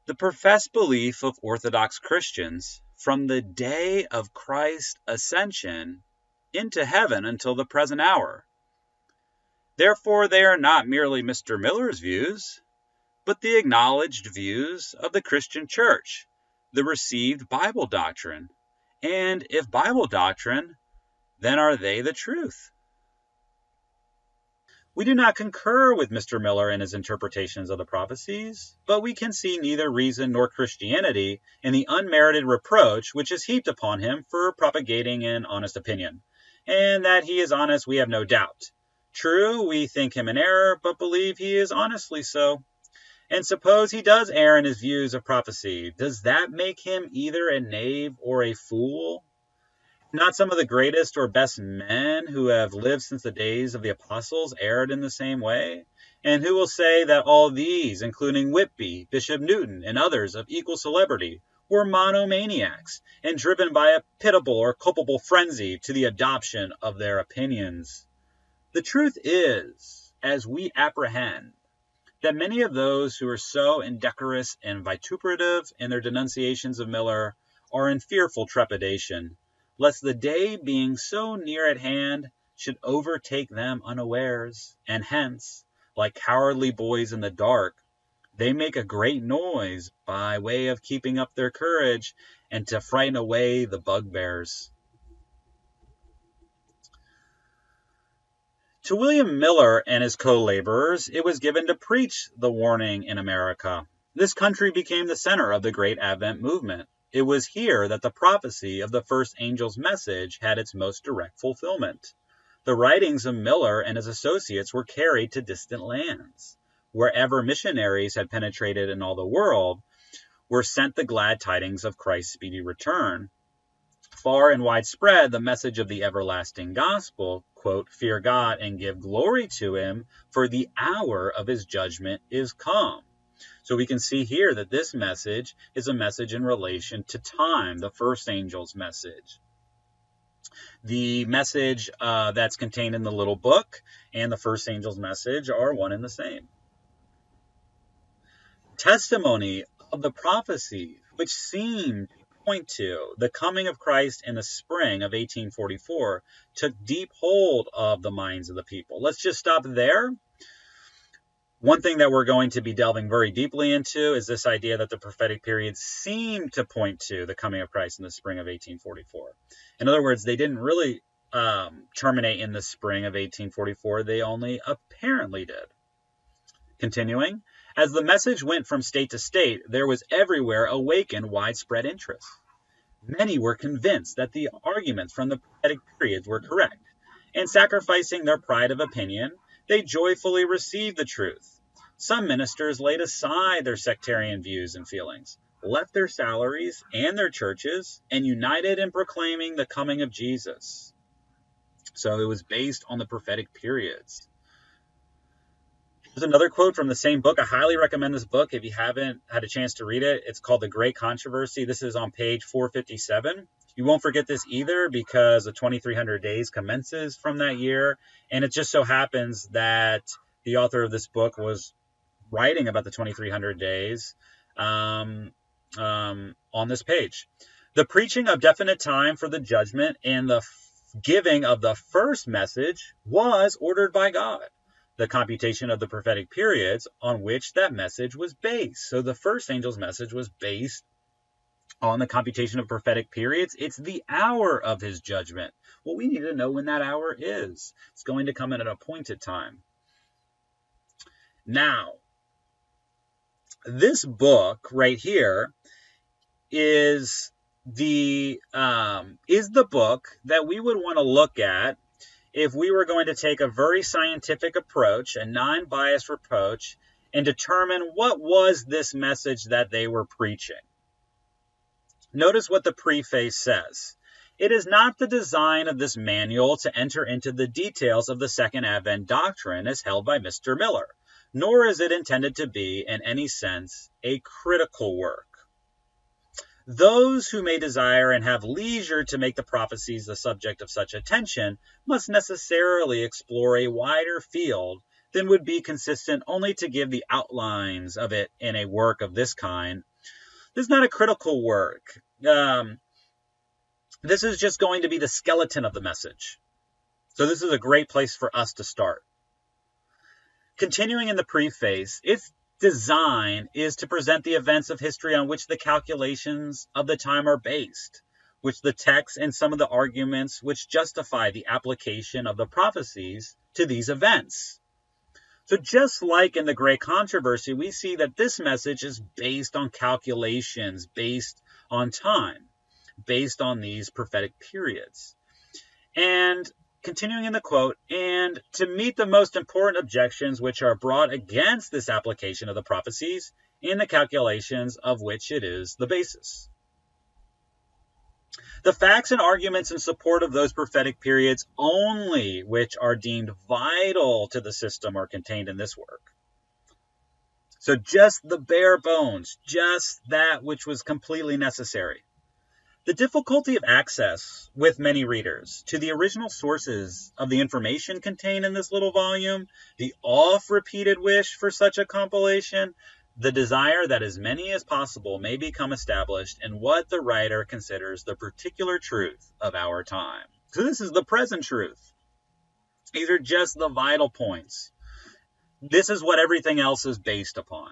the professed belief of Orthodox Christians from the day of Christ's ascension into heaven until the present hour. Therefore, they are not merely Mr. Miller's views, but the acknowledged views of the Christian Church, the received Bible doctrine. And if Bible doctrine, then are they the truth?" We do not concur with Mr. Miller in his interpretations of the prophecies, but we can see neither reason nor Christianity in the unmerited reproach which is heaped upon him for propagating an honest opinion. And that he is honest we have no doubt. True, we think him in error, but believe he is honestly so. And suppose he does err in his views of prophecy, does that make him either a knave or a fool? Not some of the greatest or best men who have lived since the days of the apostles erred in the same way? And who will say that all these, including Whitby, Bishop Newton, and others of equal celebrity, were monomaniacs and driven by a pitiable or culpable frenzy to the adoption of their opinions? The truth is, as we apprehend, that many of those who are so indecorous and vituperative in their denunciations of Miller are in fearful trepidation, lest the day being so near at hand should overtake them unawares, and hence, like cowardly boys in the dark, they make a great noise by way of keeping up their courage and to frighten away the bugbears. To William Miller and his co-laborers, it was given to preach the warning in America. This country became the center of the great Advent movement. It was here that the prophecy of the first angel's message had its most direct fulfillment. The writings of Miller and his associates were carried to distant lands. Wherever missionaries had penetrated in all the world, were sent the glad tidings of Christ's speedy return. Far and widespread, the message of the everlasting gospel, quote, "Fear God and give glory to him, for the hour of his judgment is come." So we can see here that this message is a message in relation to time, the first angel's message. The message that's contained in the little book and the first angel's message are one and the same. Testimony of the prophecy, which seemed point to the coming of Christ in the spring of 1844, took deep hold of the minds of the people. Let's just stop there. One thing that we're going to be delving very deeply into is this idea that the prophetic period seemed to point to the coming of Christ in the spring of 1844. In other words, they didn't really terminate in the spring of 1844. They only apparently did. Continuing, as the message went from state to state, there was everywhere awakened widespread interest. Many were convinced that the arguments from the prophetic periods were correct, and sacrificing their pride of opinion, they joyfully received the truth. Some ministers laid aside their sectarian views and feelings, left their salaries and their churches, and united in proclaiming the coming of Jesus. So it was based on the prophetic periods. There's another quote from the same book. I highly recommend this book if you haven't had a chance to read it. It's called The Great Controversy. This is on page 457. You won't forget this either because the 2300 days commences from that year. And it just so happens that the author of this book was writing about the 2300 days on this page. The preaching of definite time for the judgment and the giving of the first message was ordered by God. The computation of the prophetic periods on which that message was based. So the first angel's message was based on the computation of prophetic periods. It's the hour of his judgment. Well, we need to know when that hour is. It's going to come at an appointed time. Now, this book right here is the book that we would want to look at if we were going to take a very scientific approach, a non-biased approach, and determine what was this message that they were preaching. Notice what the preface says. It is not the design of this manual to enter into the details of the Second Advent doctrine as held by Mr. Miller, nor is it intended to be, in any sense, a critical work. Those who may desire and have leisure to make the prophecies the subject of such attention must necessarily explore a wider field than would be consistent only to give the outlines of it in a work of this kind. This is not a critical work. This is just going to be the skeleton of the message. So this is a great place for us to start. Continuing in the preface, its design is to present the events of history on which the calculations of the time are based, which the text and some of the arguments which justify the application of the prophecies to these events. So just like in the Great Controversy, we see that this message is based on calculations, based on time, based on these prophetic periods. And continuing in the quote, and to meet the most important objections which are brought against this application of the prophecies in the calculations of which it is the basis. The facts and arguments in support of those prophetic periods only which are deemed vital to the system are contained in this work. So just the bare bones, just that which was completely necessary. The difficulty of access with many readers to the original sources of the information contained in this little volume, the oft-repeated wish for such a compilation, the desire that as many as possible may become established in what the writer considers the particular truth of our time. So this is the present truth. These are just the vital points. This is what everything else is based upon.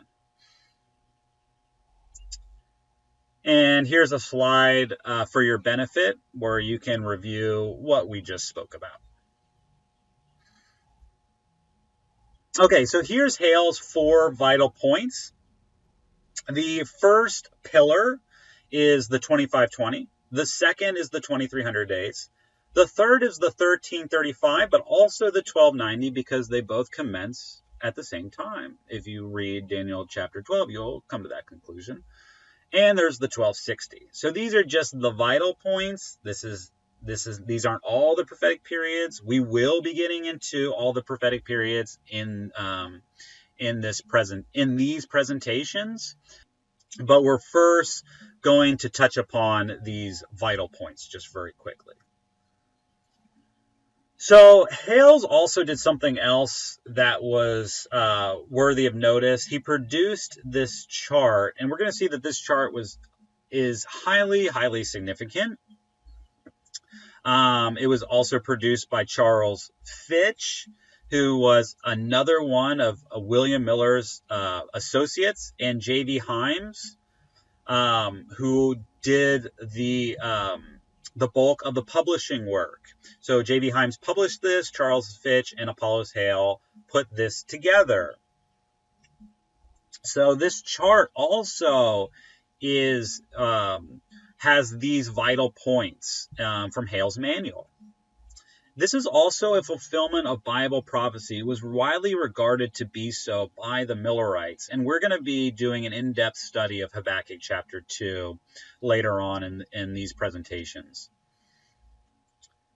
And here's a slide for your benefit where you can review what we just spoke about. Okay, so here's Hale's 4 vital points. The first pillar is the 2520. The second is the 2300 days. The third is the 1335, but also the 1290 because they both commence at the same time. If you read Daniel chapter 12, you'll come to that conclusion. And there's the 1260. So these are just the vital points. These aren't all the prophetic periods. We will be getting into all the prophetic periods in these presentations, but we're first going to touch upon these vital points just very quickly. So Hales also did something else that was worthy of notice. He produced this chart, and we're going to see that this chart is highly, highly significant. It was also produced by Charles Fitch, who was another one of William Miller's associates, and J.V. Himes, who did the bulk of the publishing work. So J.V. Himes published this, Charles Fitch and Apollos Hale put this together. So this chart also has these vital points from Hale's manual. This is also a fulfillment of Bible prophecy. It was widely regarded to be so by the Millerites, and we're going to be doing an in-depth study of Habakkuk chapter 2 later on in these presentations.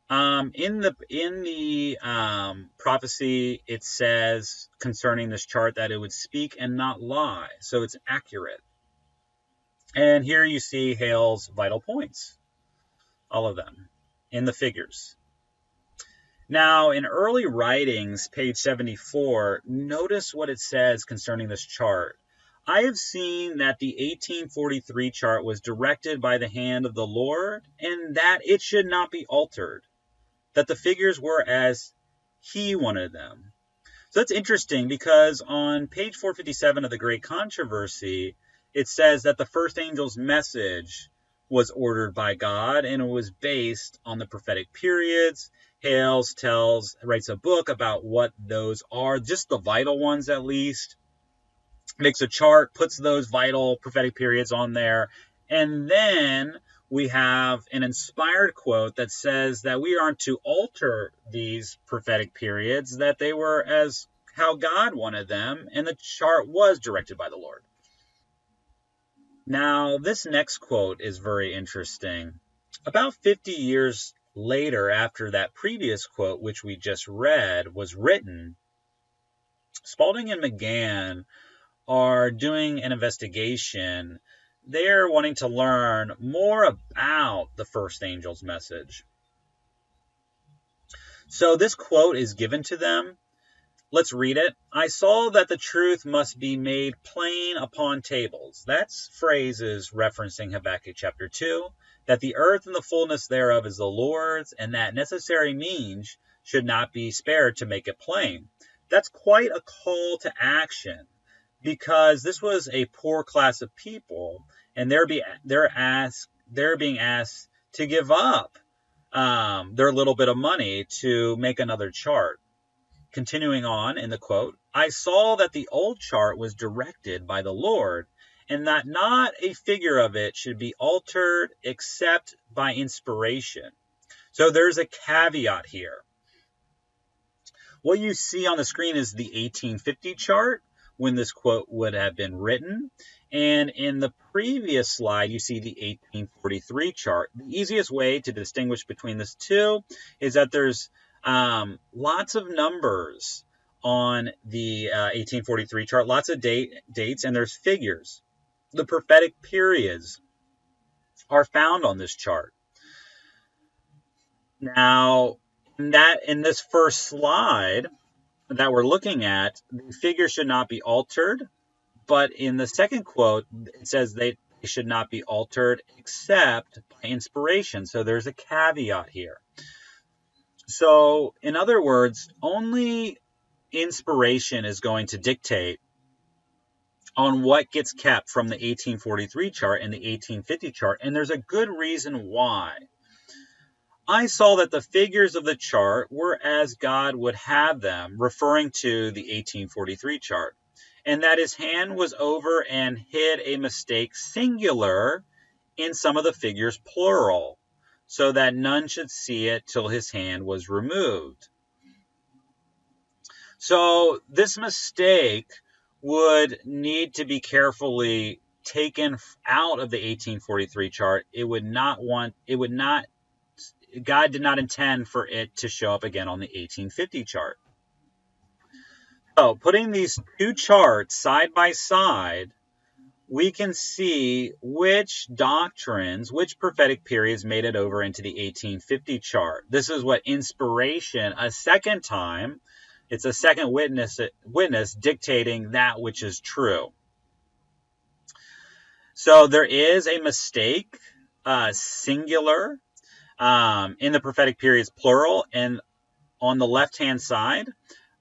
In the prophecy, it says concerning this chart that it would speak and not lie, so it's accurate. And here you see Hale's vital points, all of them, in the figures. Now, in early writings, page 74, notice what it says concerning this chart. I have seen that the 1843 chart was directed by the hand of the Lord, and that it should not be altered, that the figures were as he wanted them. So that's interesting because on page 457 of the Great Controversy, it says that the first angel's message was ordered by God, and it was based on the prophetic periods. Hales writes a book about what those are, just the vital ones at least, makes a chart, puts those vital prophetic periods on there, and then we have an inspired quote that says that we aren't to alter these prophetic periods, that they were as how God wanted them, and the chart was directed by the Lord. Now, this next quote is very interesting. About 50 years later, after that previous quote, which we just read, was written, Spalding and McGann are doing an investigation. They're wanting to learn more about the first angel's message. So this quote is given to them. Let's read it. I saw that the truth must be made plain upon tables. That phrase is referencing Habakkuk chapter 2, that the earth and the fullness thereof is the Lord's, and that necessary means should not be spared to make it plain. That's quite a call to action, because this was a poor class of people, and they're being asked to give up their little bit of money to make another chart. Continuing on in the quote, I saw that the old chart was directed by the Lord, and that not a figure of it should be altered except by inspiration. So there's a caveat here. What you see on the screen is the 1850 chart, when this quote would have been written. And in the previous slide, you see the 1843 chart. The easiest way to distinguish between these two is that there's lots of numbers on the 1843 chart. Lots of dates, and there's figures. The prophetic periods are found on this chart. Now, in this first slide that we're looking at, the figures should not be altered. But in the second quote, it says they should not be altered except by inspiration. So there's a caveat here. So, in other words, only inspiration is going to dictate on what gets kept from the 1843 chart and the 1850 chart. And there's a good reason why. I saw that the figures of the chart were as God would have them, referring to the 1843 chart, and that his hand was over and hid a mistake singular in some of the figures plural, so that none should see it till his hand was removed. So this mistake would need to be carefully taken out of the 1843 chart. God did not intend for it to show up again on the 1850 chart. So putting these two charts side by side, we can see which doctrines, which prophetic periods made it over into the 1850 chart. This is what inspiration, a second time, it's a second witness dictating that which is true. So there is a mistake, singular, in the prophetic periods plural, and on the left-hand side,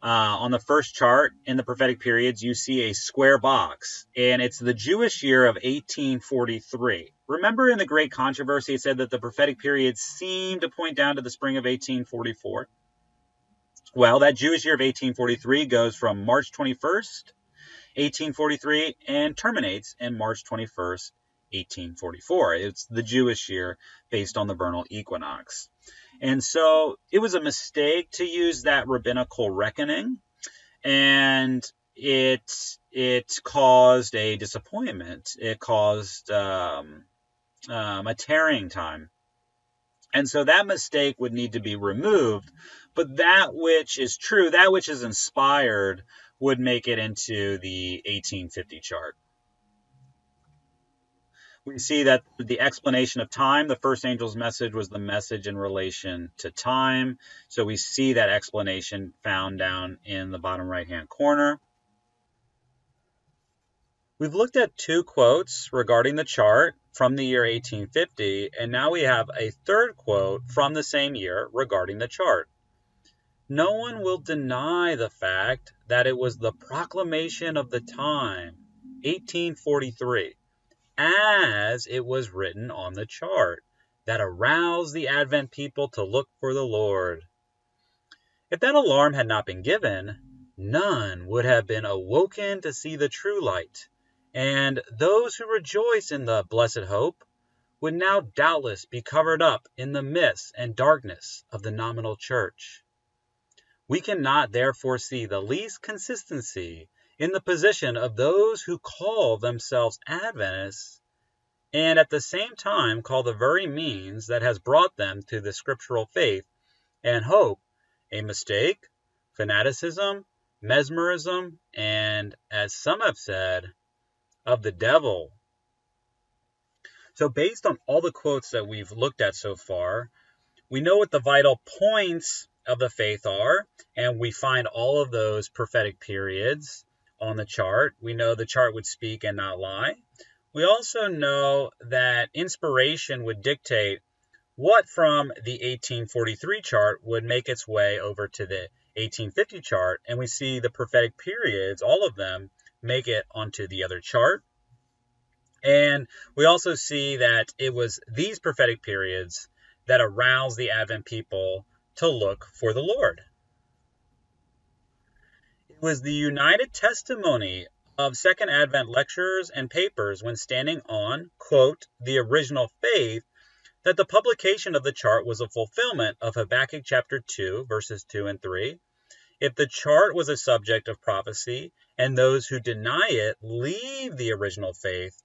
on the first chart in the prophetic periods, you see a square box, and it's the Jewish year of 1843. Remember in the Great Controversy, it said that the prophetic periods seem to point down to the spring of 1844? Well, that Jewish year of 1843 goes from March 21st, 1843, and terminates in March 21st, 1844. It's the Jewish year based on the vernal equinox. And so it was a mistake to use that rabbinical reckoning, and it caused a disappointment. It caused a tarrying time. And so that mistake would need to be removed, but that which is true, that which is inspired, would make it into the 1850 chart. We see that the explanation of time, the first angel's message was the message in relation to time. So we see that explanation found down in the bottom right-hand corner. We've looked at two quotes regarding the chart from the year 1850, and now we have a third quote from the same year regarding the chart. No one will deny the fact that it was the proclamation of the time, 1843, as it was written on the chart, that aroused the Advent people to look for the Lord. If that alarm had not been given, none would have been awoken to see the true light, and those who rejoice in the blessed hope would now doubtless be covered up in the mists and darkness of the nominal church. We cannot therefore see the least consistency in the position of those who call themselves Adventists and at the same time call the very means that has brought them to the scriptural faith and hope a mistake, fanaticism, mesmerism, and, as some have said, of the devil. So based on all the quotes that we've looked at so far, we know what the vital points of the faith are, and we find all of those prophetic periods on the chart. We know the chart would speak and not lie. We also know that inspiration would dictate what from the 1843 chart would make its way over to the 1850 chart, and we see the prophetic periods, all of them, make it onto the other chart. And we also see that it was these prophetic periods that aroused the Advent people to look for the Lord. It was the united testimony of Second Advent lectures and papers when standing on, quote, the original faith, that the publication of the chart was a fulfillment of Habakkuk chapter 2, verses 2 and 3. If the chart was a subject of prophecy, and those who deny it leave the original faith,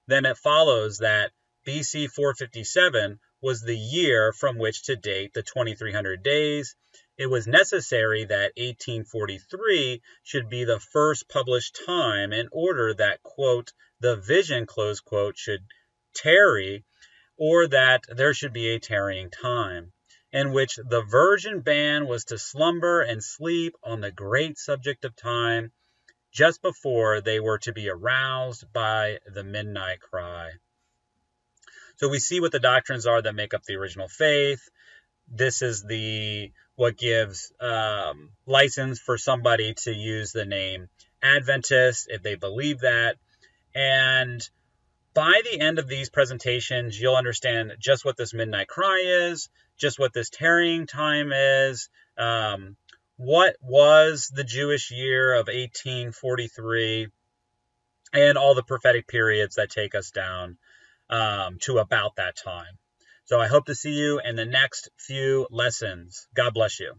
then it follows that BC 457 was the year from which to date the 2300 days, it was necessary that 1843 should be the first published time in order that, quote, the vision, close quote, should tarry, or that there should be a tarrying time, in which the virgin band was to slumber and sleep on the great subject of time just before they were to be aroused by the midnight cry. So we see what the doctrines are that make up the original faith. This is what gives license for somebody to use the name Adventist if they believe that. And by the end of these presentations, you'll understand just what this midnight cry is, just what this tarrying time is, what was the Jewish year of 1843, and all the prophetic periods that take us down to about that time. So I hope to see you in the next few lessons. God bless you.